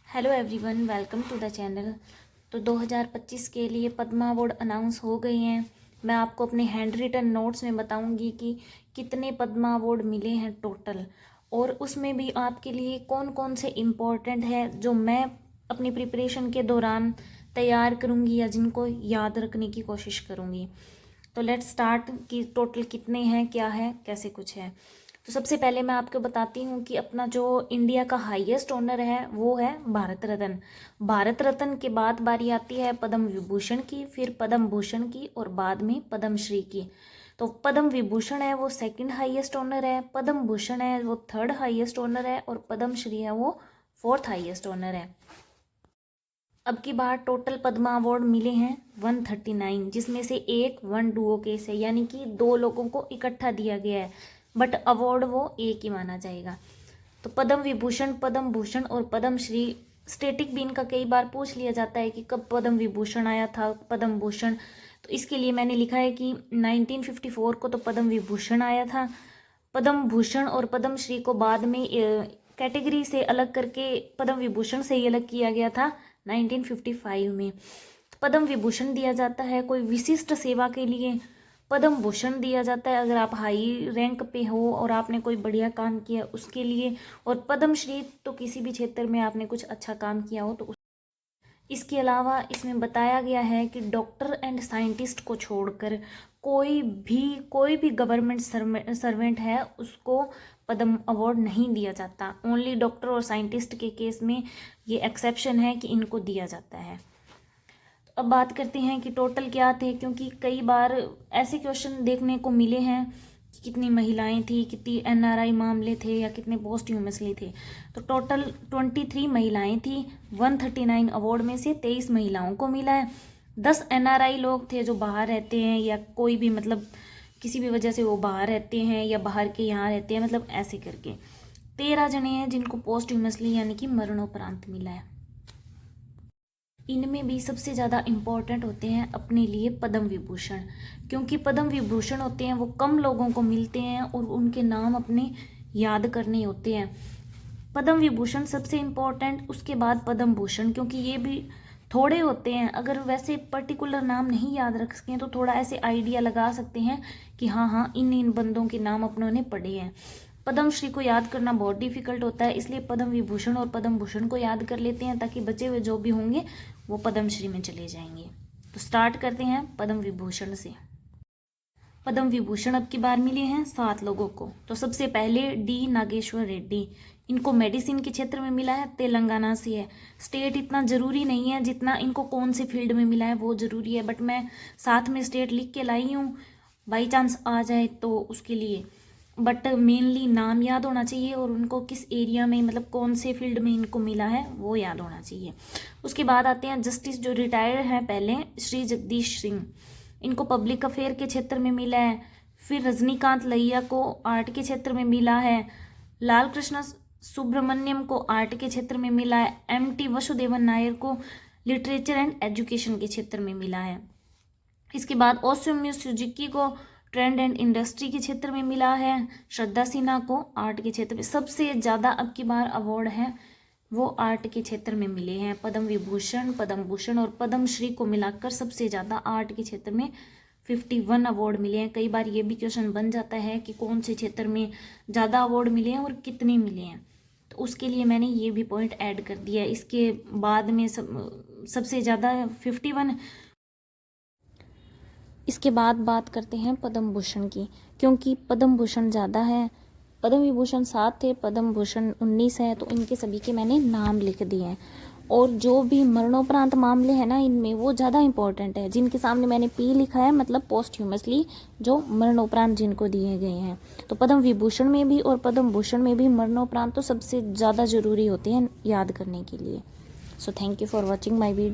Hello everyone, welcome to the channel. तो 2025 के लिए पद्मा अवार्ड अनाउंस हो गए हैं। मैं आपको अपने हैंड रिटन नोट्स में बताऊंगी कि कितने पद्मा अवार्ड मिले हैं टोटल, और उसमें भी आपके लिए कौन कौन से इम्पोर्टेंट है जो मैं अपनी प्रिपरेशन के दौरान तैयार करूंगी या जिनको याद रखने की कोशिश करूंगी। तो लेट्स स्टार्ट कि टोटल कितने हैं, क्या है, कैसे कुछ है। तो सबसे पहले मैं आपको बताती हूँ कि अपना जो इंडिया का हाईएस्ट ऑनर है वो है भारत रत्न। भारत रत्न के बाद बारी आती है पद्म विभूषण की, फिर पद्म भूषण की और बाद में पद्म श्री की। तो पद्म विभूषण है वो सेकंड हाईएस्ट ऑनर है, पद्म भूषण है वो थर्ड हाईएस्ट ऑनर है और पद्म श्री है वो फोर्थ हाईएस्ट ऑनर है। अब की बार टोटल पद्मा अवार्ड मिले हैं 139, जिसमें से एक वन डुओ केस है, यानी कि दो लोगों को इकट्ठा दिया गया है, बट अवार्ड वो एक ही माना जाएगा। तो पद्म विभूषण, पद्म भूषण और पद्म श्री स्टेटिक भी इनका कई बार पूछ लिया जाता है कि कब पद्म विभूषण आया था, पद्म भूषण। तो इसके लिए मैंने लिखा है कि 1954 को तो पद्म विभूषण आया था। पद्म भूषण और पद्म श्री को बाद में कैटेगरी से अलग करके पद्म विभूषण से ही अलग किया गया था 1955 में। तो पद्म विभूषण दिया जाता है कोई विशिष्ट सेवा के लिए, पद्म भूषण दिया जाता है अगर आप हाई रैंक पे हो और आपने कोई बढ़िया काम किया उसके लिए, और पद्म श्री तो किसी भी क्षेत्र में आपने कुछ अच्छा काम किया हो तो इसके अलावा इसमें बताया गया है कि डॉक्टर एंड साइंटिस्ट को छोड़कर कोई भी गवर्नमेंट सर्वेंट है उसको पद्म अवार्ड नहीं दिया जाता। ओनली डॉक्टर और साइंटिस्ट के केस में ये एक्सेप्शन है कि इनको दिया जाता है। तो अब बात करते हैं कि टोटल क्या थे, क्योंकि कई बार ऐसे क्वेश्चन देखने को मिले हैं कि कितनी महिलाएं थी, कितनी एनआरआई मामले थे या कितने पोस्टह्यूमसली थे। तो टोटल 23 महिलाएं थी। 139 अवार्ड में से 23 महिलाओं को मिला है। 10 एनआरआई लोग थे जो बाहर रहते हैं या कोई भी मतलब किसी भी वजह से वो बाहर रहते हैं या बाहर के यहाँ रहते हैं, मतलब ऐसे करके 13 जने हैं जिनको पोस्टह्यूमसली यानी कि मरणोपरांत मिला है। इनमें भी सबसे ज़्यादा इम्पॉर्टेंट होते हैं अपने लिए पद्म विभूषण, क्योंकि पद्म विभूषण होते हैं वो कम लोगों को मिलते हैं और उनके नाम अपने याद करने होते हैं। पद्म विभूषण सबसे इम्पॉर्टेंट, उसके बाद पद्म भूषण, क्योंकि ये भी थोड़े होते हैं। अगर वैसे पर्टिकुलर नाम नहीं याद रख सकें तो थोड़ा ऐसे आइडिया लगा सकते हैं कि हाँ इन बंदों के नाम अपनों ने पढ़े हैं। पद्म श्री को याद करना बहुत डिफिकल्ट होता है, इसलिए पद्म विभूषण और पद्म भूषण को याद कर लेते हैं ताकि बचे हुए जो भी होंगे वो पद्म श्री में चले जाएंगे। तो स्टार्ट करते हैं पद्म विभूषण से। पद्म विभूषण अब की बार मिले हैं 7 लोगों को। तो सबसे पहले डी नागेश्वर रेड्डी, इनको मेडिसिन के क्षेत्र में मिला है, तेलंगाना से है। स्टेट इतना ज़रूरी नहीं है जितना इनको कौन से फील्ड में मिला है वो ज़रूरी है, बट मैं साथ में स्टेट लिख के लाई हूँ, बाई चांस आ जाए तो उसके लिए। बट मेनली नाम याद होना चाहिए और उनको किस एरिया में मतलब कौन से फील्ड में इनको मिला है वो याद होना चाहिए। उसके बाद आते हैं जस्टिस जो रिटायर्ड हैं पहले, श्री जगदीश सिंह, इनको पब्लिक अफेयर के क्षेत्र में मिला है। फिर रजनीकांत लहिया को आर्ट के क्षेत्र में मिला है। लाल कृष्ण सुब्रमण्यम को आर्ट के क्षेत्र में मिला है। MT वसुदेवन नायर को लिटरेचर एंड एजुकेशन के क्षेत्र में मिला है। इसके बाद ओसामु सुजुकी को ट्रेंड एंड इंडस्ट्री के क्षेत्र में मिला है। श्रद्धा सिन्हा को आर्ट के क्षेत्र में। सबसे ज़्यादा अब की बार अवार्ड है वो आर्ट के क्षेत्र में मिले हैं। पद्म विभूषण, पद्म भूषण और पद्म श्री को मिलाकर सबसे ज़्यादा आर्ट के क्षेत्र में 51 अवार्ड मिले हैं। कई बार ये भी क्वेश्चन बन जाता है कि कौन से क्षेत्र में ज़्यादा अवार्ड मिले हैं और कितने मिले हैं, तो उसके लिए मैंने ये भी पॉइंट ऐड कर दिया। इसके बाद में सबसे ज़्यादा 51। इसके बाद बात करते हैं पद्म भूषण की, क्योंकि पद्म भूषण ज़्यादा है। पद्म विभूषण 7 थे, पद्म भूषण 19 है, तो इनके सभी के मैंने नाम लिख दिए हैं। और जो भी मरणोपरांत मामले हैं ना इनमें वो ज़्यादा इंपॉर्टेंट है, जिनके सामने मैंने P लिखा है, मतलब पोस्टह्यूमसली जो मरणोपरांत जिनको दिए गए हैं। तो पद्म विभूषण में भी और पद्म भूषण में भी मरणोपरांत तो सबसे ज़्यादा ज़रूरी होते हैं याद करने के लिए। So thank you for watching my video.